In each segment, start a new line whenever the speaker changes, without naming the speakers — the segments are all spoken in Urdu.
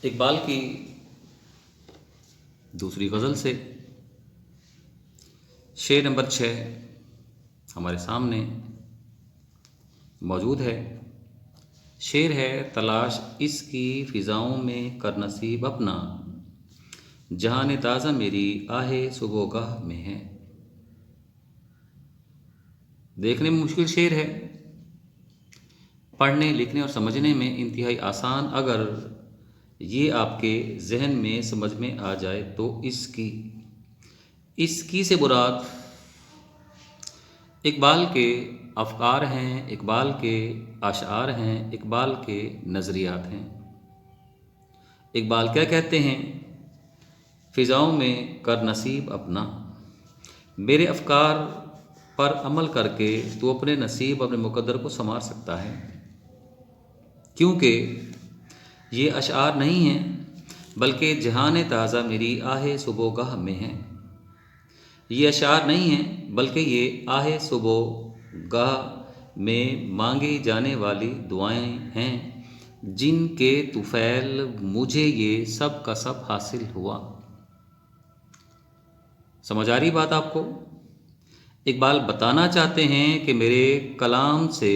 اقبال کی دوسری غزل سے شعر نمبر 6 ہمارے سامنے موجود ہے۔ شعر ہے: تلاش اس کی فضاؤں میں کر نصیب اپنا، جہان تازہ میری آہ صبح گاہ میں ہے۔ دیکھنے میں مشکل شعر ہے، پڑھنے لکھنے اور سمجھنے میں انتہائی آسان۔ اگر یہ آپ کے ذہن میں سمجھ میں آ جائے تو اس کی سے مراد اقبال کے افکار ہیں، اقبال کے اشعار ہیں، اقبال کے نظریات ہیں۔ اقبال کیا کہتے ہیں؟ فضاؤں میں کر نصیب اپنا، میرے افکار پر عمل کر کے تو اپنے نصیب، اپنے مقدر کو سنوار سکتا ہے۔ کیونکہ یہ اشعار نہیں ہیں بلکہ جہان تازہ میری آہ صبح گاہ میں ہے۔ یہ اشعار نہیں ہیں بلکہ یہ آہ صبح گاہ میں مانگی جانے والی دعائیں ہیں، جن کے طفیل مجھے یہ سب کا سب حاصل ہوا۔ سمجھ آ رہی بات آپ کو؟ اقبال بتانا چاہتے ہیں کہ میرے کلام سے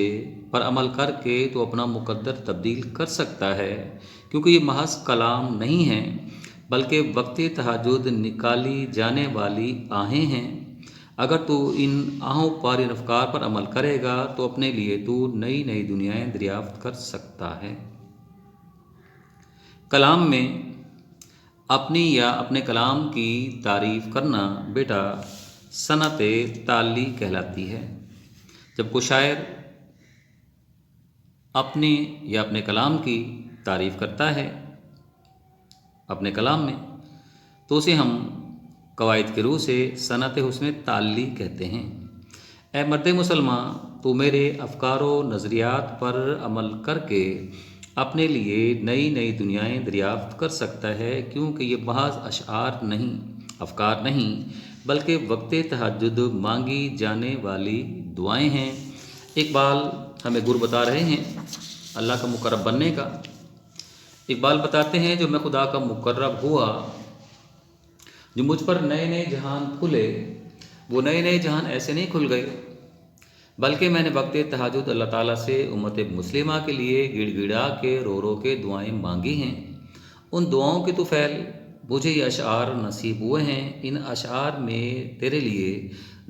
پر عمل کر کے تو اپنا مقدر تبدیل کر سکتا ہے، کیونکہ یہ محض کلام نہیں ہے بلکہ وقت تہجد نکالی جانے والی آہیں ہیں۔ اگر تو ان آہوں پر، ان افکار پر عمل کرے گا تو اپنے لیے تو نئی نئی دنیایں دریافت کر سکتا ہے۔ کلام میں اپنی یا اپنے کلام کی تعریف کرنا بیٹا صنعت تعلی کہلاتی ہے۔ جب کوئی شاعر اپنے یا اپنے کلام کی تعریف کرتا ہے اپنے کلام میں، تو اسے ہم قواعد کے روح سے صنعت حسن تعلی کہتے ہیں۔ اے مرد مسلمان، تو میرے افکار و نظریات پر عمل کر کے اپنے لیے نئی نئی دنیایں دریافت کر سکتا ہے، کیونکہ یہ محض اشعار نہیں، افکار نہیں، بلکہ وقت تہجد مانگی جانے والی دعائیں ہیں۔ اقبال ہمیں گر بتا رہے ہیں اللہ کا مقرب بننے کا۔ اقبال بتاتے ہیں جو میں خدا کا مقرب ہوا، جو مجھ پر نئے نئے جہان کھلے، وہ نئے نئے جہان ایسے نہیں کھل گئے بلکہ میں نے وقت تہجد اللہ تعالیٰ سے امت مسلمہ کے لیے گڑ گڑا کے رو رو کے دعائیں مانگی ہیں۔ ان دعاؤں کے طفیل مجھے یہ اشعار نصیب ہوئے ہیں۔ ان اشعار میں تیرے لیے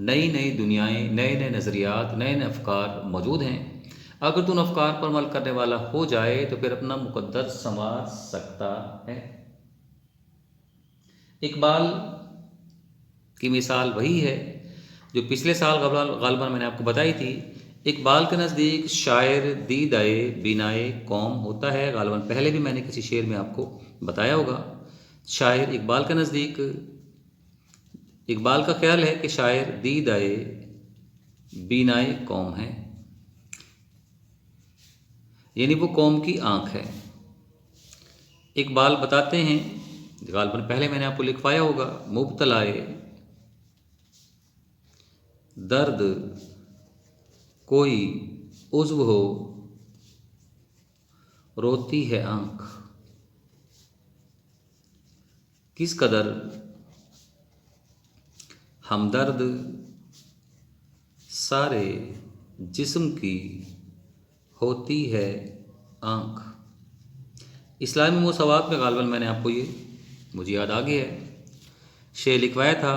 نئی نئی دنیایں، نئے نئے نظریات، نئے نئے افکار موجود ہیں۔ اگر تو ان افکار پر عمل کرنے والا ہو جائے تو پھر اپنا مقدر سنوار سکتا ہے۔ اقبال کی مثال وہی ہے جو پچھلے سال غالباً میں نے آپ کو بتائی تھی۔ اقبال کے نزدیک شاعر دیدۂ بینائے قوم ہوتا ہے۔ غالباً پہلے بھی میں نے کسی شعر میں آپ کو بتایا ہوگا۔ شاعر اقبال کے نزدیک، اقبال کا خیال ہے کہ شاعر دیدۂ بینائے قوم ہے، یعنی وہ قوم کی آنکھ ہے۔ اقبال بتاتے ہیں، غالباً پہلے میں نے آپ کو لکھوایا ہوگا، مبتلائے درد کوئی عضو ہو روتی ہے آنکھ، کس قدر ہمدرد سارے جسم کی ہوتی ہے آنکھ۔ اسلامی مساوات میں غالباً میں نے آپ کو یہ مجھے یاد آ گیا ہے شعر لکھوایا تھا۔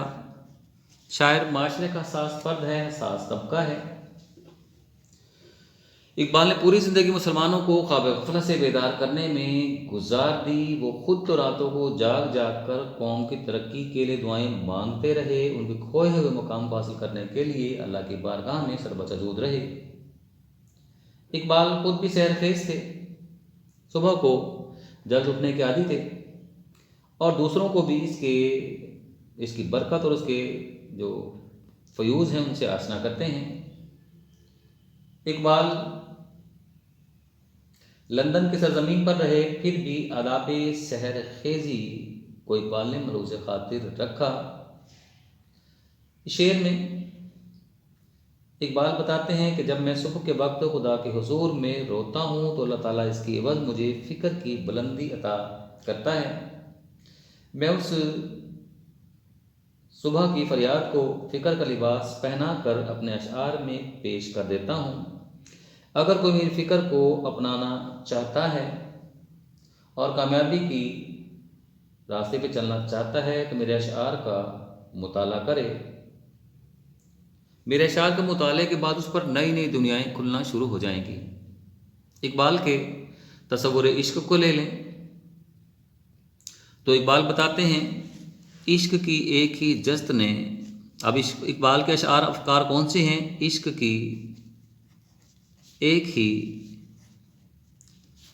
شاعر معاشرے کا حساس فرد ہے، حساس طبقہ ہے۔ اقبال نے پوری زندگی مسلمانوں کو خواب غفلت سے بیدار کرنے میں گزار دی۔ وہ خود تو راتوں کو جاگ جاگ کر قوم کی ترقی کے لیے دعائیں مانگتے رہے، ان کے کھوئے ہوئے مقام کو حاصل کرنے کے لیے اللہ کی بارگاہ میں سربسجود رہے۔ اقبال خود بھی سحر خیز تھے، صبح کو جلد اٹھنے کے عادی تھے، اور دوسروں کو بھی اس کی برکت اور اس کے جو فیوز ہیں ان سے آشنا کرتے ہیں۔ اقبال لندن کی سرزمین پر رہے، پھر بھی آداب سحر خیزی کو اقبال نے ملحوظ خاطر رکھا۔ اس شعر میں اقبال بتاتے ہیں کہ جب میں صبح کے وقت خدا کے حضور میں روتا ہوں تو اللہ تعالیٰ اس کی عوض مجھے فکر کی بلندی عطا کرتا ہے۔ میں اس صبح کی فریاد کو فکر کا لباس پہنا کر اپنے اشعار میں پیش کر دیتا ہوں۔ اگر کوئی میری فکر کو اپنانا چاہتا ہے اور کامیابی کی راستے پہ چلنا چاہتا ہے تو میرے اشعار کا مطالعہ کرے۔ میرے اشعار کے مطالعے کے بعد اس پر نئی نئی دنیایں کھلنا شروع ہو جائیں گی۔ اقبال کے تصور عشق کو لے لیں تو اقبال بتاتے ہیں عشق کی ایک ہی جست نے، اب اقبال کے اشعار افکار کون سے ہیں؟ عشق کی ایک ہی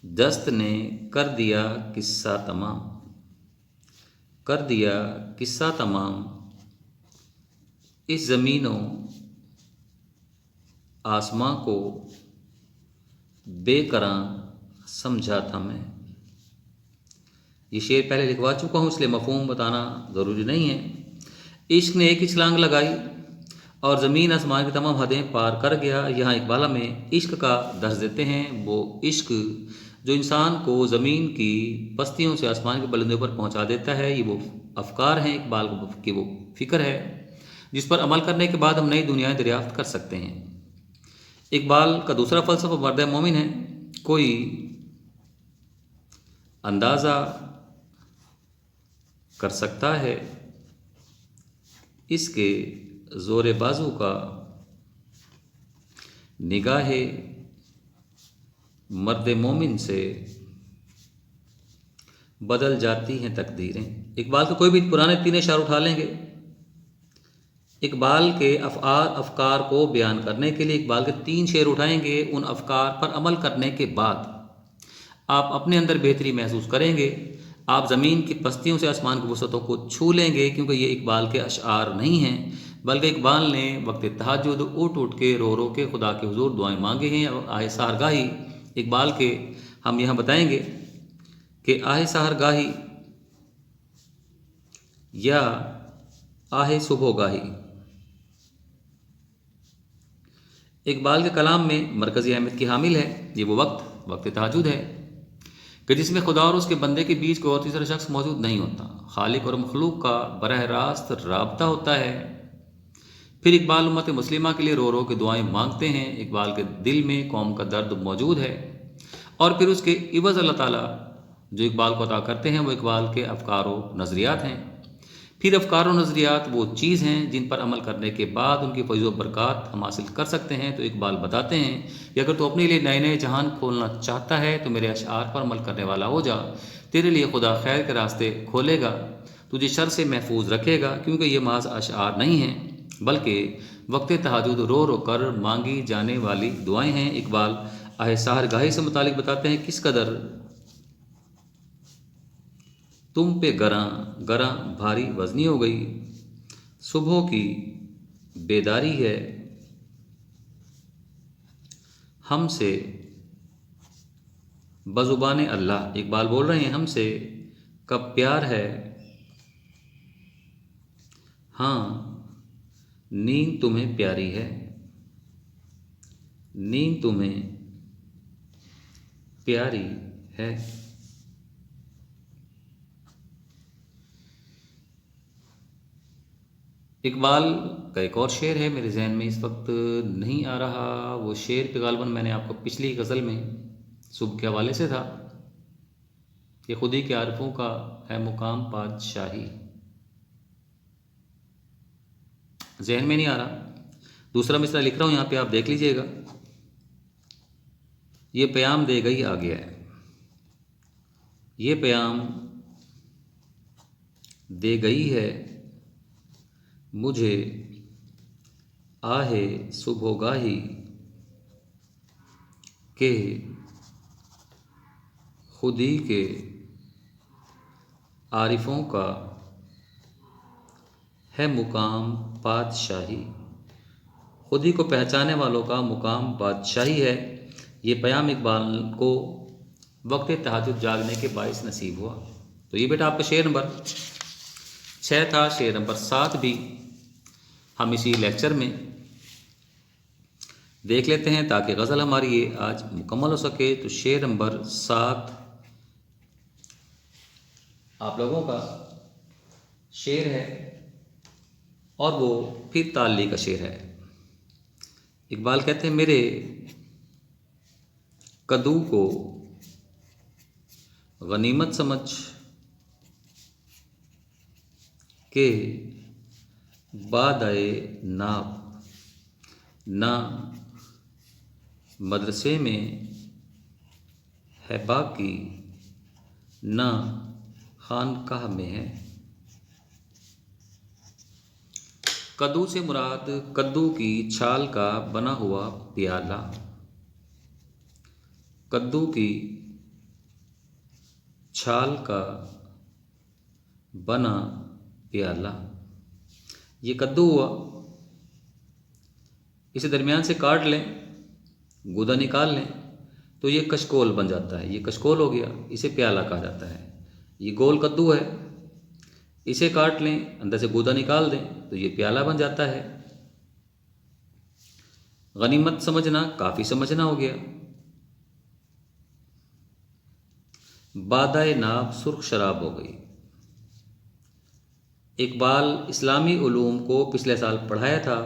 جست نے کر دیا قصہ تمام، کر دیا قصہ تمام، اس زمین و آسماں کو بے قراں سمجھا تھا میں۔ یہ شعر پہلے لکھوا چکا ہوں اس لیے مفہوم بتانا ضروری نہیں ہے۔ عشق نے ایک ہی چھلانگ لگائی اور زمین آسمان کی تمام حدیں پار کر گیا۔ یہاں اقبال میں عشق کا درس دیتے ہیں، وہ عشق جو انسان کو زمین کی پستیوں سے آسمان کی بلندیوں پر پہنچا دیتا ہے۔ یہ وہ افکار ہیں اقبال کی، وہ فکر ہے جس پر عمل کرنے کے بعد ہم نئی دنیایں دریافت کر سکتے ہیں۔ اقبال کا دوسرا فلسفہ مرد مومن ہے۔ کوئی اندازہ کر سکتا ہے اس کے زور بازو کا، نگاہ مرد مومن سے بدل جاتی ہیں تقدیریں۔ اقبال کے کوئی بھی پرانے تین اشعار اٹھا لیں گے، اقبال کے افکار کو بیان کرنے کے لیے اقبال کے 3 شعر اٹھائیں گے، ان افکار پر عمل کرنے کے بعد آپ اپنے اندر بہتری محسوس کریں گے، آپ زمین کی پستیوں سے آسمان کی وسعتوں کو چھو لیں گے، کیونکہ یہ اقبال کے اشعار نہیں ہیں بلکہ اقبال نے وقت تہجد اٹھ اٹھ کے رو رو کے خدا کے حضور دعائیں مانگے ہیں۔ اور آہ سحرگاہی اقبال کے ہم یہاں بتائیں گے کہ آہ سحرگاہی یا آہ صبح گاہی اقبال کے کلام میں مرکزی اہمیت کی حامل ہے۔ یہ وہ وقت تہجد ہے کہ جس میں خدا اور اس کے بندے کے بیچ کوئی اور تیسرا شخص موجود نہیں ہوتا، خالق اور مخلوق کا براہ راست رابطہ ہوتا ہے۔ پھر اقبال امت مسلمہ کے لیے رو رو کے دعائیں مانگتے ہیں۔ اقبال کے دل میں قوم کا درد موجود ہے اور پھر اس کے عوض اللہ تعالیٰ جو اقبال کو عطا کرتے ہیں وہ اقبال کے افکار و نظریات ہیں۔ پھر افکار و نظریات وہ چیز ہیں جن پر عمل کرنے کے بعد ان کی فیض و برکات ہم حاصل کر سکتے ہیں۔ تو اقبال بتاتے ہیں کہ اگر تو اپنے لیے نئے نئے جہان کھولنا چاہتا ہے تو میرے اشعار پر عمل کرنے والا ہو جا، تیرے لیے خدا خیر کے راستے کھولے گا، تجھے شر سے محفوظ رکھے گا، کیونکہ یہ محض اشعار نہیں ہیں بلکہ وقت تہجد رو رو کر مانگی جانے والی دعائیں ہیں۔ اقبال آہ سحرگاہی سے متعلق بتاتے ہیں کس قدر تم پہ گراں گراں بھاری وزنی ہو گئی، صبح کی بیداری ہے ہم سے بزبان اللہ۔ اقبال بول رہے ہیں ہم سے کب پیار ہے، ہاں نیند تمہیں پیاری ہے، نیند تمہیں پیاری ہے۔ اقبال کا ایک اور شعر ہے میرے ذہن میں اس وقت نہیں آ رہا، وہ شعر پہ غالباً میں نے آپ کو پچھلی غزل میں صبح کے حوالے سے تھا کہ خودی کے عارفوں کا ہے مقام بادشاہی، ذہن میں نہیں آ رہا۔ دوسرا مصرع لکھ رہا ہوں یہاں پہ، آپ دیکھ لیجئے گا۔ یہ پیام دے گئی آ گیا ہے، یہ پیام دے گئی ہے مجھے آہ صبح گاہی کہ خودی کے عارفوں کا ہے مقام بادشاہی، خودی کو پہچانے والوں کا مقام بادشاہی ہے۔ یہ پیام اقبال کو وقت تہجد جاگنے کے باعث نصیب ہوا۔ تو یہ بیٹا آپ کا شعر نمبر 6 تھا۔ شعر نمبر 7 بھی ہم اسی لیکچر میں دیکھ لیتے ہیں تاکہ غزل ہماری یہ آج مکمل ہو سکے۔ تو شعر نمبر 7 آپ لوگوں کا شعر ہے اور وہ پھر تعلی کا شعر ہے۔ اقبال کہتے ہیں میرے کدو کو غنیمت سمجھ کے بعد آئے ناب، نہ مدرسے میں ہے باقی نہ خانقاہ میں ہے۔ کدو سے مراد کدو کی چھال کا بنا ہوا پیالہ، کدو کی چھال کا بنا پیالہ، یہ کدو ہوا، اسے درمیان سے کاٹ لیں، گودا نکال لیں تو یہ کشکول بن جاتا ہے، یہ کشکول ہو گیا، اسے پیالہ کہا جاتا ہے۔ یہ گول کدو ہے، اسے کاٹ لیں، اندر سے گودا نکال دیں تو یہ پیالہ بن جاتا ہے۔ غنیمت سمجھنا کافی سمجھنا ہو گیا۔ بادائے ناب سرخ شراب ہو گئی۔ اقبال اسلامی علوم کو پچھلے سال پڑھایا تھا،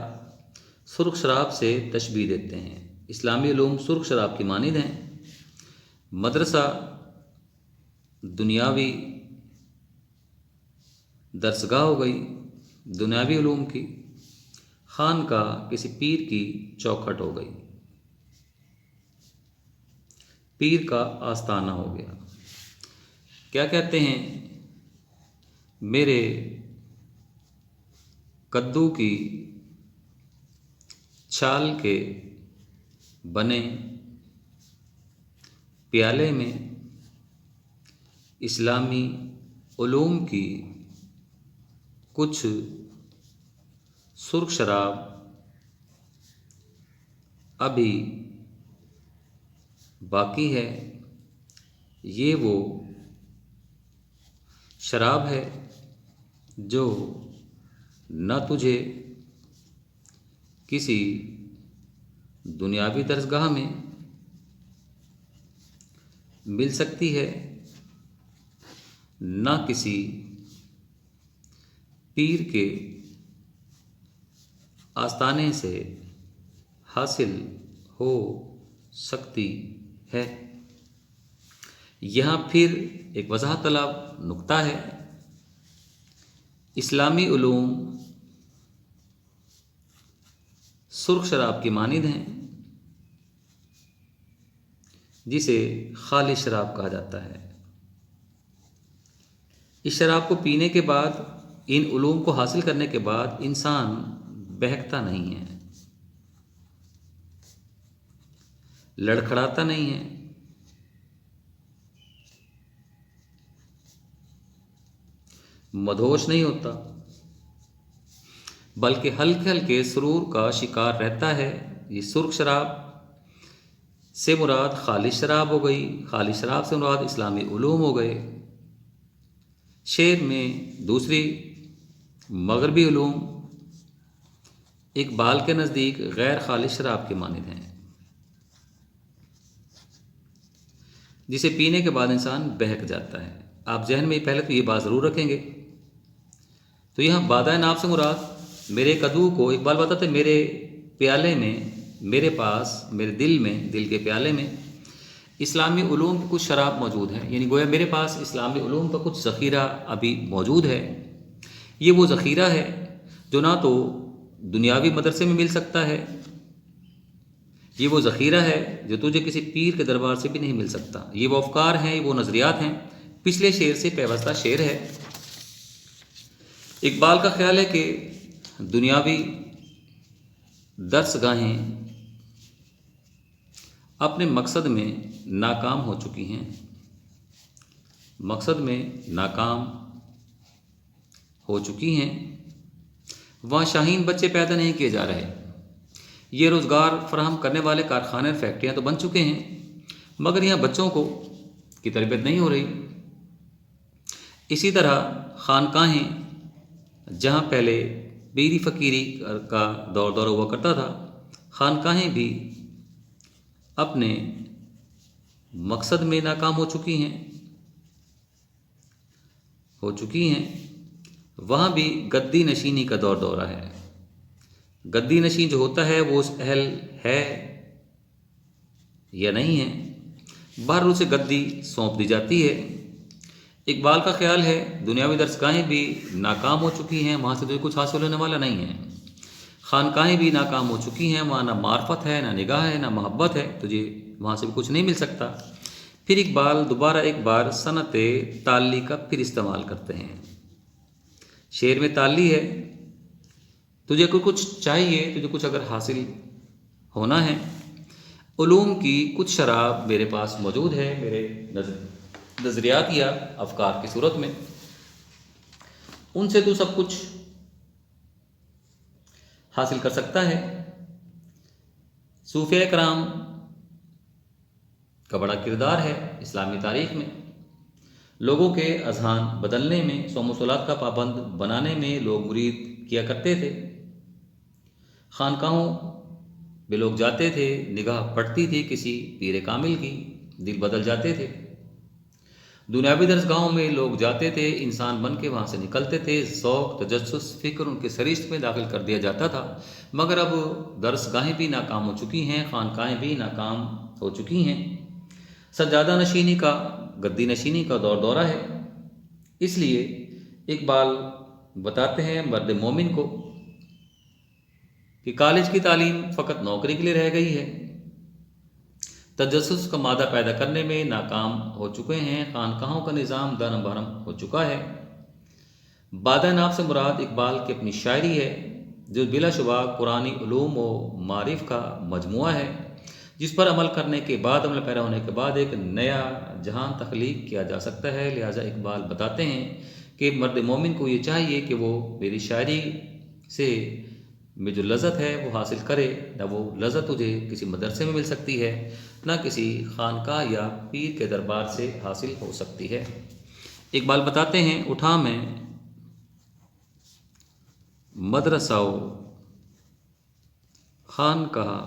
سرخ شراب سے تشبیہ دیتے ہیں۔ اسلامی علوم سرخ شراب کی مانند ہیں۔ مدرسہ دنیاوی درسگاہ ہو گئی دنیاوی علوم کی، خانقاہ کسی پیر کی چوکھٹ ہو گئی، پیر کا آستانہ ہو گیا۔ کیا کہتے ہیں؟ میرے کدو کی چھال کے بنے پیالے میں اسلامی علوم کی کچھ سرخ شراب ابھی باقی ہے۔ یہ وہ شراب ہے جو نہ تجھے کسی دنیاوی درسگاہ میں مل سکتی ہے، نہ کسی پیر کے آستانے سے حاصل ہو سکتی ہے۔ یہاں پھر ایک وضاحت طلب نکتہ ہے۔ اسلامی علوم سرخ شراب کی مانند ہیں جسے خالص شراب کہا جاتا ہے۔ اس شراب کو پینے کے بعد، ان علوم کو حاصل کرنے کے بعد انسان بہکتا نہیں ہے، لڑکھڑاتا نہیں ہے، مدہوش نہیں ہوتا، بلکہ ہلکے ہلکے سرور کا شکار رہتا ہے۔ یہ سرخ شراب سے مراد خالص شراب ہو گئی، خالص شراب سے مراد اسلامی علوم ہو گئے۔ شعر میں دوسری مغربی علوم اقبال کے نزدیک غیر خالص شراب کے مانند ہیں، جسے پینے کے بعد انسان بہک جاتا ہے۔ آپ ذہن میں پہلے تو یہ بات ضرور رکھیں گے۔ تو یہاں بادائے ناب سے مراد میرے کدو کو، اقبال بتاتے ہیں میرے پیالے میں، میرے پاس، میرے دل میں، دل کے پیالے میں اسلامی علوم کی کچھ شراب موجود ہے، یعنی گویا میرے پاس اسلامی علوم کا کچھ ذخیرہ ابھی موجود ہے۔ یہ وہ ذخیرہ ہے جو نہ تو دنیاوی مدرسے میں مل سکتا ہے، یہ وہ ذخیرہ ہے جو تجھے کسی پیر کے دربار سے بھی نہیں مل سکتا۔ یہ وہ افکار ہیں، یہ وہ نظریات ہیں۔ پچھلے شعر سے پیوستہ شعر ہے۔ اقبال کا خیال ہے کہ دنیاوی درس گاہیں اپنے مقصد میں ناکام ہو چکی ہیں، مقصد میں ناکام ہو چکی ہیں۔ وہاں شاہین بچے پیدا نہیں کیے جا رہے، یہ روزگار فراہم کرنے والے کارخانے اور فیکٹریاں تو بن چکے ہیں، مگر یہاں بچوں کی تربیت نہیں ہو رہی۔ اسی طرح خانقاہیں، جہاں پہلے پیری فقیری کا دور ہوا کرتا تھا، خانقاہیں بھی اپنے مقصد میں ناکام ہو چکی ہیں۔ ہو چکی ہیں، وہاں بھی گدی نشینی کا دور دورہ ہے۔ گدی نشین جو ہوتا ہے وہ اس اہل ہے یا نہیں ہے، باہر اسے گدی سونپ دی جاتی ہے۔ اقبال کا خیال ہے دنیاوی درسگاہیں بھی ناکام ہو چکی ہیں، وہاں سے تجھے کچھ حاصل ہونے والا نہیں ہے۔ خانقاہیں بھی ناکام ہو چکی ہیں، وہاں نہ معرفت ہے، نہ نگاہ ہے، نہ محبت ہے، تجھے وہاں سے بھی کچھ نہیں مل سکتا۔ پھر اقبال دوبارہ ایک بار صنعت تعلی کا پھر استعمال کرتے ہیں۔ شعر میں تعلی ہے، تجھے کوئی کچھ چاہیے، تجھے کچھ اگر حاصل ہونا ہے، علوم کی کچھ شراب میرے پاس موجود ہے، میرے نظریات یا افکار کی صورت میں، ان سے تو سب کچھ حاصل کر سکتا ہے۔ صوفیہ کرام کا بڑا کردار ہے اسلامی تاریخ میں، لوگوں کے اذہان بدلنے میں، صوم و صلات کا پابند بنانے میں لوگ مرید کیا کرتے تھے۔ خانقاہوں میں لوگ جاتے تھے، نگاہ پڑتی تھی کسی پیر کامل کی، دل بدل جاتے تھے۔ دنیاوی درسگاہوں میں لوگ جاتے تھے، انسان بن کے وہاں سے نکلتے تھے، ذوق، تجسس، فکر ان کے سرشت میں داخل کر دیا جاتا تھا۔ مگر اب درسگاہیں بھی ناکام ہو چکی ہیں، خانقاہیں بھی ناکام ہو چکی ہیں، سجادہ نشینی کا، گدی نشینی کا دور دورہ ہے۔ اس لیے اقبال بتاتے ہیں مرد مومن کو کہ کالج کی تعلیم فقط نوکری کے لیے رہ گئی ہے، تجسس کا مادہ پیدا کرنے میں ناکام ہو چکے ہیں، خانقاہوں کا نظام درہم برہم ہو چکا ہے۔ بادہ ناب سے مراد اقبال کی اپنی شاعری ہے، جو بلا شبہ قرآنی علوم و معارف کا مجموعہ ہے، جس پر عمل کرنے کے بعد، عمل پیرا ہونے کے بعد ایک نیا جہان تخلیق کیا جا سکتا ہے۔ لہٰذا اقبال بتاتے ہیں کہ مرد مومن کو یہ چاہیے کہ وہ میری شاعری سے میں جو لذت ہے وہ حاصل کرے، نہ وہ لذت تجھے کسی مدرسے میں مل سکتی ہے، نہ کسی خانقاہ یا پیر کے دربار سے حاصل ہو سکتی ہے۔ اقبال بتاتے ہیں اٹھا میں مدرسہ و خانقاہ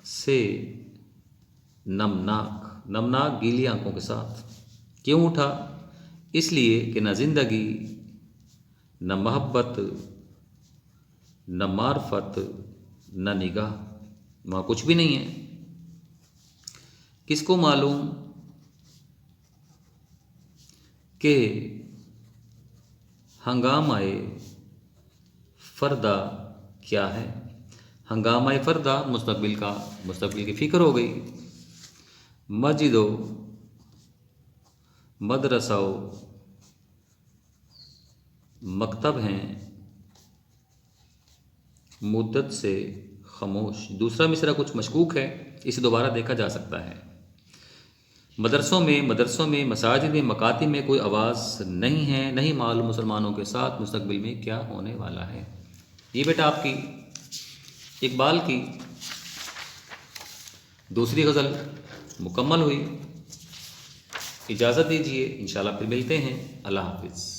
سے نمناک گیلی آنکھوں کے ساتھ۔ کیوں اٹھا؟ اس لیے کہ نہ زندگی، نہ محبت، نہ معرفت، نہ نگاہ، وہاں کچھ بھی نہیں ہے۔ کس کو معلوم کہ ہنگامہ فردہ کیا ہے؟ ہنگامہ فردہ مستقبل کی فکر ہو گئی۔ مسجد و مدرسہ و مکتب ہیں مدت سے خاموش۔ دوسرا مصرعہ کچھ مشکوک ہے، اسے دوبارہ دیکھا جا سکتا ہے۔ مدرسوں میں، مساجد میں، مکاتب میں کوئی آواز نہیں ہے، نہیں معلوم مسلمانوں کے ساتھ مستقبل میں کیا ہونے والا ہے۔ یہ بیٹا آپ کی اقبال کی دوسری غزل مکمل ہوئی۔ اجازت دیجیے، انشاءاللہ پھر ملتے ہیں۔ اللہ حافظ۔